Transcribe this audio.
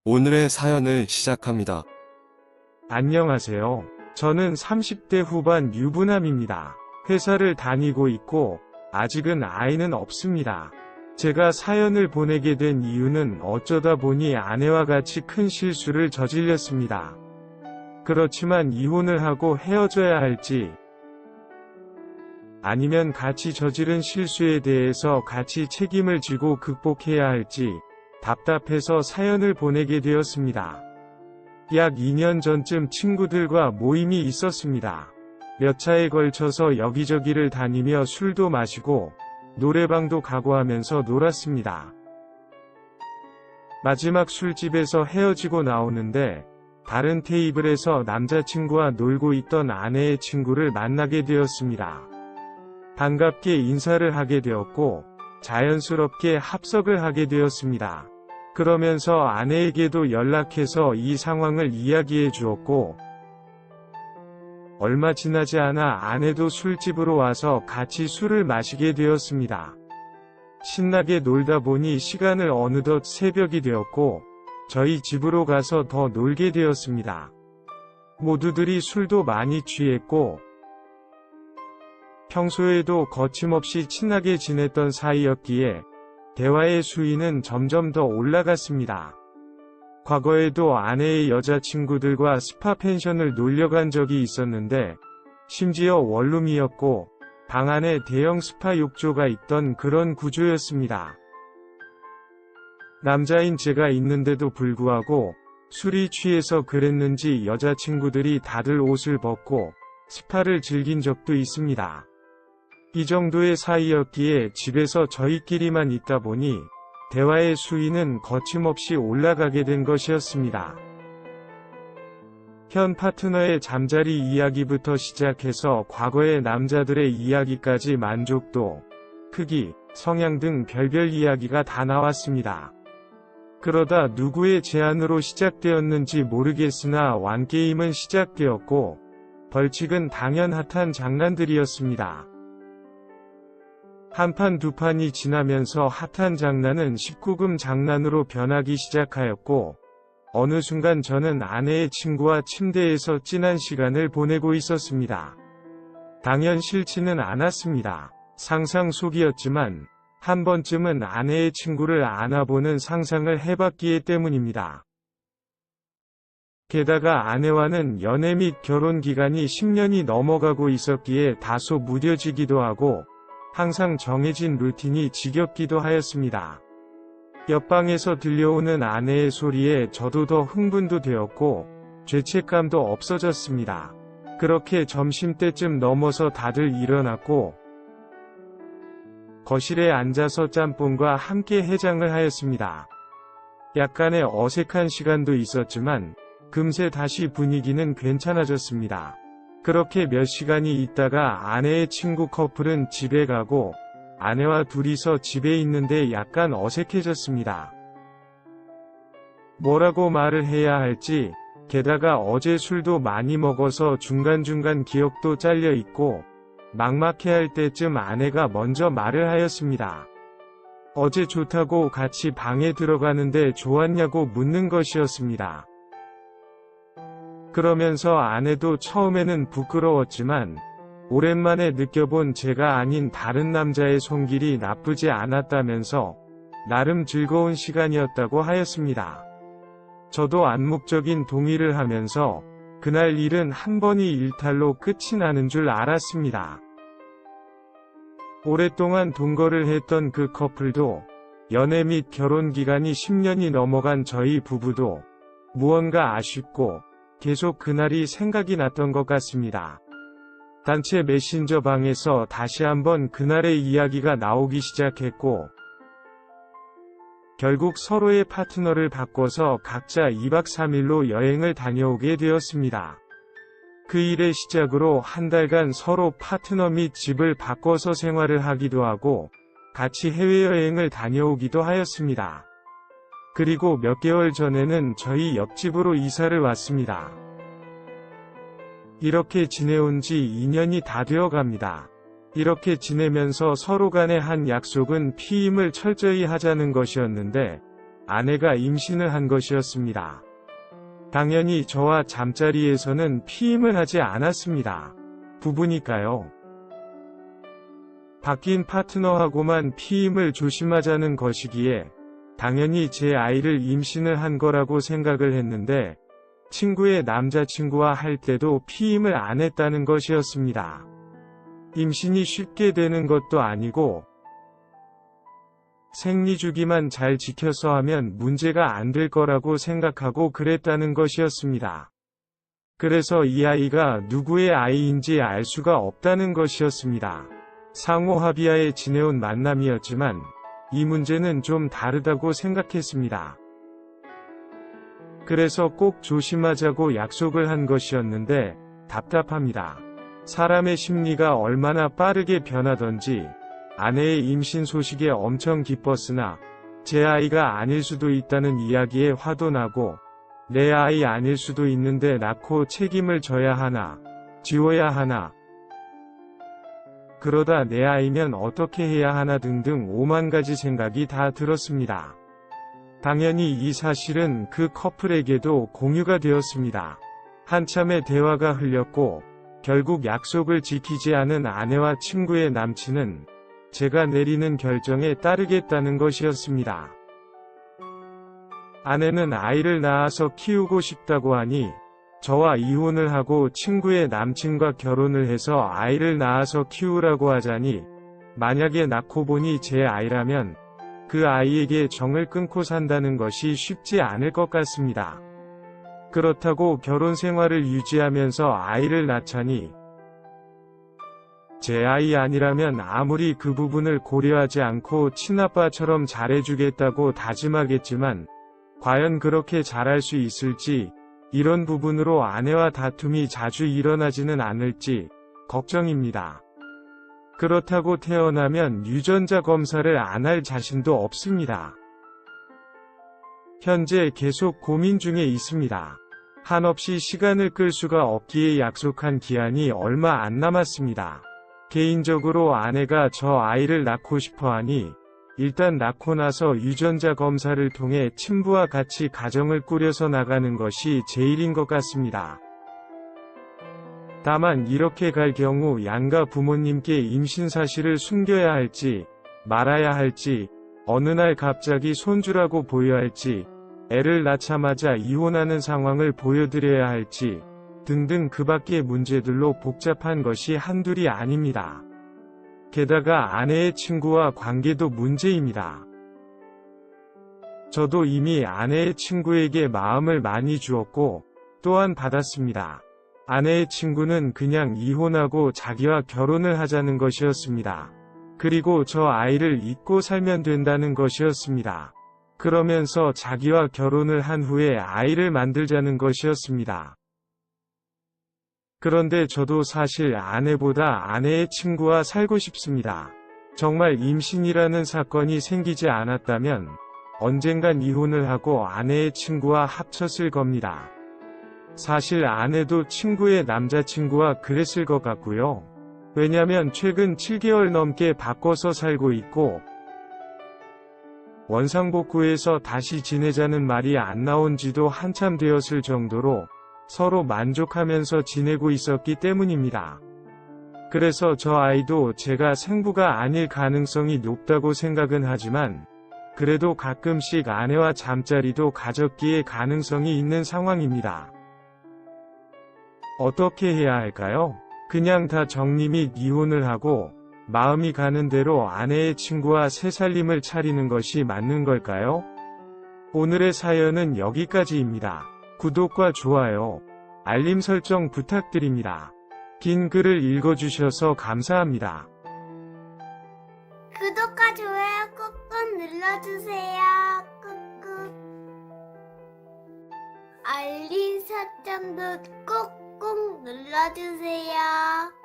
오늘의 사연을 시작합니다. 안녕하세요. 저는 30대 후반 유부남입니다. 회사를 다니고 있고 아직은 아이는 없습니다. 제가 사연을 보내게 된 이유는 어쩌다 보니 아내와 같이 큰 실수를 저질렀습니다. 그렇지만 이혼을 하고 헤어져야 할지 아니면 같이 저지른 실수에 대해서 같이 책임을 지고 극복해야 할지 답답해서 사연을 보내게 되었습니다. 약 2년 전쯤 친구들과 모임이 있었습니다. 몇 차에 걸쳐서 여기저기를 다니며 술도 마시고 노래방도 가고 하면서 놀았습니다. 마지막 술집에서 헤어지고 나오는데 다른 테이블에서 남자친구와 놀고 있던 아내의 친구를 만나게 되었습니다. 반갑게 인사를 하게 되었고 자연스럽게 합석을 하게 되었습니다. 그러면서 아내에게도 연락해서 이 상황을 이야기해 주었고 얼마 지나지 않아 아내도 술집으로 와서 같이 술을 마시게 되었습니다. 신나게 놀다 보니 시간을 어느덧 새벽이 되었고 저희 집으로 가서 더 놀게 되었습니다. 모두들이 술도 많이 취했고 평소에도 거침없이 친하게 지냈던 사이였기에 대화의 수위는 점점 더 올라갔습니다. 과거에도 아내의 여자친구들과 스파 펜션을 놀려간 적이 있었는데 심지어 원룸이었고 방 안에 대형 스파 욕조가 있던 그런 구조였습니다. 남자인 제가 있는데도 불구하고 술이 취해서 그랬는지 여자친구들이 다들 옷을 벗고 스파를 즐긴 적도 있습니다. 이 정도의 사이였기에 집에서 저희끼리만 있다 보니 대화의 수위는 거침없이 올라가게 된 것이었습니다. 현 파트너의 잠자리 이야기부터 시작해서 과거의 남자들의 이야기까지 만족도, 크기, 성향 등 별별 이야기가 다 나왔습니다. 그러다 누구의 제안으로 시작되었는지 모르겠으나 완게임은 시작되었고 벌칙은 당연 핫한 장난들이었습니다. 한 판 두 판이 지나면서 핫한 장난은 19금 장난으로 변하기 시작하였고 어느 순간 저는 아내의 친구와 침대에서 진한 시간을 보내고 있었습니다. 당연 싫지는 않았습니다. 상상 속이었지만 한 번쯤은 아내의 친구를 안아보는 상상을 해봤기에 때문입니다. 게다가 아내와는 연애 및 결혼 기간이 10년이 넘어가고 있었기에 다소 무뎌지기도 하고 항상 정해진 루틴이 지겹기도 하였습니다. 옆방에서 들려오는 아내의 소리에 저도 더 흥분도 되었고 죄책감도 없어졌습니다. 그렇게 점심때쯤 넘어서 다들 일어났고 거실에 앉아서 짬뽕과 함께 해장을 하였습니다. 약간의 어색한 시간도 있었지만 금세 다시 분위기는 괜찮아졌습니다. 그렇게 몇 시간이 있다가 아내의 친구 커플은 집에 가고 아내와 둘이서 집에 있는데 약간 어색해졌습니다. 뭐라고 말을 해야 할지, 게다가 어제 술도 많이 먹어서 중간중간 기억도 잘려 있고 막막해할 때쯤 아내가 먼저 말을 하였습니다. 어제 좋다고 같이 방에 들어가는데 좋았냐고 묻는 것이었습니다. 그러면서 아내도 처음에는 부끄러웠지만 오랜만에 느껴본 제가 아닌 다른 남자의 손길이 나쁘지 않았다면서 나름 즐거운 시간이었다고 하였습니다. 저도 암묵적인 동의를 하면서 그날 일은 한 번이 일탈로 끝이 나는 줄 알았습니다. 오랫동안 동거를 했던 그 커플도 연애 및 결혼 기간이 10년이 넘어간 저희 부부도 무언가 아쉽고 계속 그날이 생각이 났던 것 같습니다. 단체 메신저 방에서 다시 한번 그날의 이야기가 나오기 시작했고 결국 서로의 파트너를 바꿔서 각자 2박 3일로 여행을 다녀오게 되었습니다. 그 일의 시작으로 한 달간 서로 파트너 및 집을 바꿔서 생활을 하기도 하고 같이 해외여행을 다녀오기도 하였습니다. 그리고 몇 개월 전에는 저희 옆집으로 이사를 왔습니다. 이렇게 지내온 지 2년이 다 되어 갑니다. 이렇게 지내면서 서로 간의 한 약속은 피임을 철저히 하자는 것이었는데 아내가 임신을 한 것이었습니다. 당연히 저와 잠자리에서는 피임을 하지 않았습니다. 부부니까요. 바뀐 파트너하고만 피임을 조심하자는 것이기에 당연히 제 아이를 임신을 한 거라고 생각을 했는데 친구의 남자친구와 할 때도 피임을 안 했다는 것이었습니다. 임신이 쉽게 되는 것도 아니고 생리주기만 잘 지켜서 하면 문제가 안 될 거라고 생각하고 그랬다는 것이었습니다. 그래서 이 아이가 누구의 아이인지 알 수가 없다는 것이었습니다. 상호 합의하에 지내온 만남이었지만 이 문제는 좀 다르다고 생각했습니다. 그래서 꼭 조심하자고 약속을 한 것이었는데 답답합니다. 사람의 심리가 얼마나 빠르게 변하던지 아내의 임신 소식에 엄청 기뻤으나 제 아이가 아닐 수도 있다는 이야기에 화도 나고 내 아이 아닐 수도 있는데 낳고 책임을 져야 하나, 지워야 하나, 그러다 내 아이면 어떻게 해야 하나 등등 오만 가지 생각이 다 들었습니다. 당연히 이 사실은 그 커플에게도 공유가 되었습니다. 한참의 대화가 흘렸고 결국 약속을 지키지 않은 아내와 친구의 남친은 제가 내리는 결정에 따르겠다는 것이었습니다. 아내는 아이를 낳아서 키우고 싶다고 하니 저와 이혼을 하고 친구의 남친과 결혼을 해서 아이를 낳아서 키우라고 하자니 만약에 낳고 보니 제 아이라면 그 아이에게 정을 끊고 산다는 것이 쉽지 않을 것 같습니다. 그렇다고 결혼 생활을 유지하면서 아이를 낳자니 제 아이 아니라면 아무리 그 부분을 고려하지 않고 친아빠처럼 잘해주겠다고 다짐하겠지만 과연 그렇게 잘할 수 있을지, 이런 부분으로 아내와 다툼이 자주 일어나지는 않을지 걱정입니다. 그렇다고 태어나면 유전자 검사를 안 할 자신도 없습니다. 현재 계속 고민 중에 있습니다. 한없이 시간을 끌 수가 없기에 약속한 기한이 얼마 안 남았습니다. 개인적으로 아내가 저 아이를 낳고 싶어 하니 일단 낳고 나서 유전자 검사를 통해 친부와 같이 가정을 꾸려서 나가는 것이 제일인 것 같습니다. 다만 이렇게 갈 경우 양가 부모님께 임신 사실을 숨겨야 할지 말아야 할지, 어느 날 갑자기 손주라고 보여야 할지, 애를 낳자마자 이혼하는 상황을 보여드려야 할지 등등 그 밖의 문제들로 복잡한 것이 한둘이 아닙니다. 게다가 아내의 친구와 관계도 문제입니다. 저도 이미 아내의 친구에게 마음을 많이 주었고 또한 받았습니다. 아내의 친구는 그냥 이혼하고 자기와 결혼을 하자는 것이었습니다. 그리고 저 아이를 잊고 살면 된다는 것이었습니다. 그러면서 자기와 결혼을 한 후에 아이를 만들자는 것이었습니다. 그런데 저도 사실 아내보다 아내의 친구와 살고 싶습니다. 정말 임신이라는 사건이 생기지 않았다면 언젠간 이혼을 하고 아내의 친구와 합쳤을 겁니다. 사실 아내도 친구의 남자친구와 그랬을 것 같고요. 왜냐면 최근 7개월 넘게 바꿔서 살고 있고 원상복구해서 다시 지내자는 말이 안 나온 지도 한참 되었을 정도로 서로 만족하면서 지내고 있었기 때문입니다. 그래서 저 아이도 제가 생부가 아닐 가능성이 높다고 생각은 하지만 그래도 가끔씩 아내와 잠자리도 가졌기에 가능성이 있는 상황입니다. 어떻게 해야 할까요? 그냥 다 정리 및 이혼을 하고 마음이 가는 대로 아내의 친구와 새살림을 차리는 것이 맞는 걸까요? 오늘의 사연은 여기까지입니다. 구독과 좋아요, 알림 설정 부탁드립니다. 긴 글을 읽어주셔서 감사합니다. 구독과 좋아요 꾹꾹 눌러주세요. 꾹꾹. 알림 설정도 꾹꾹 눌러주세요.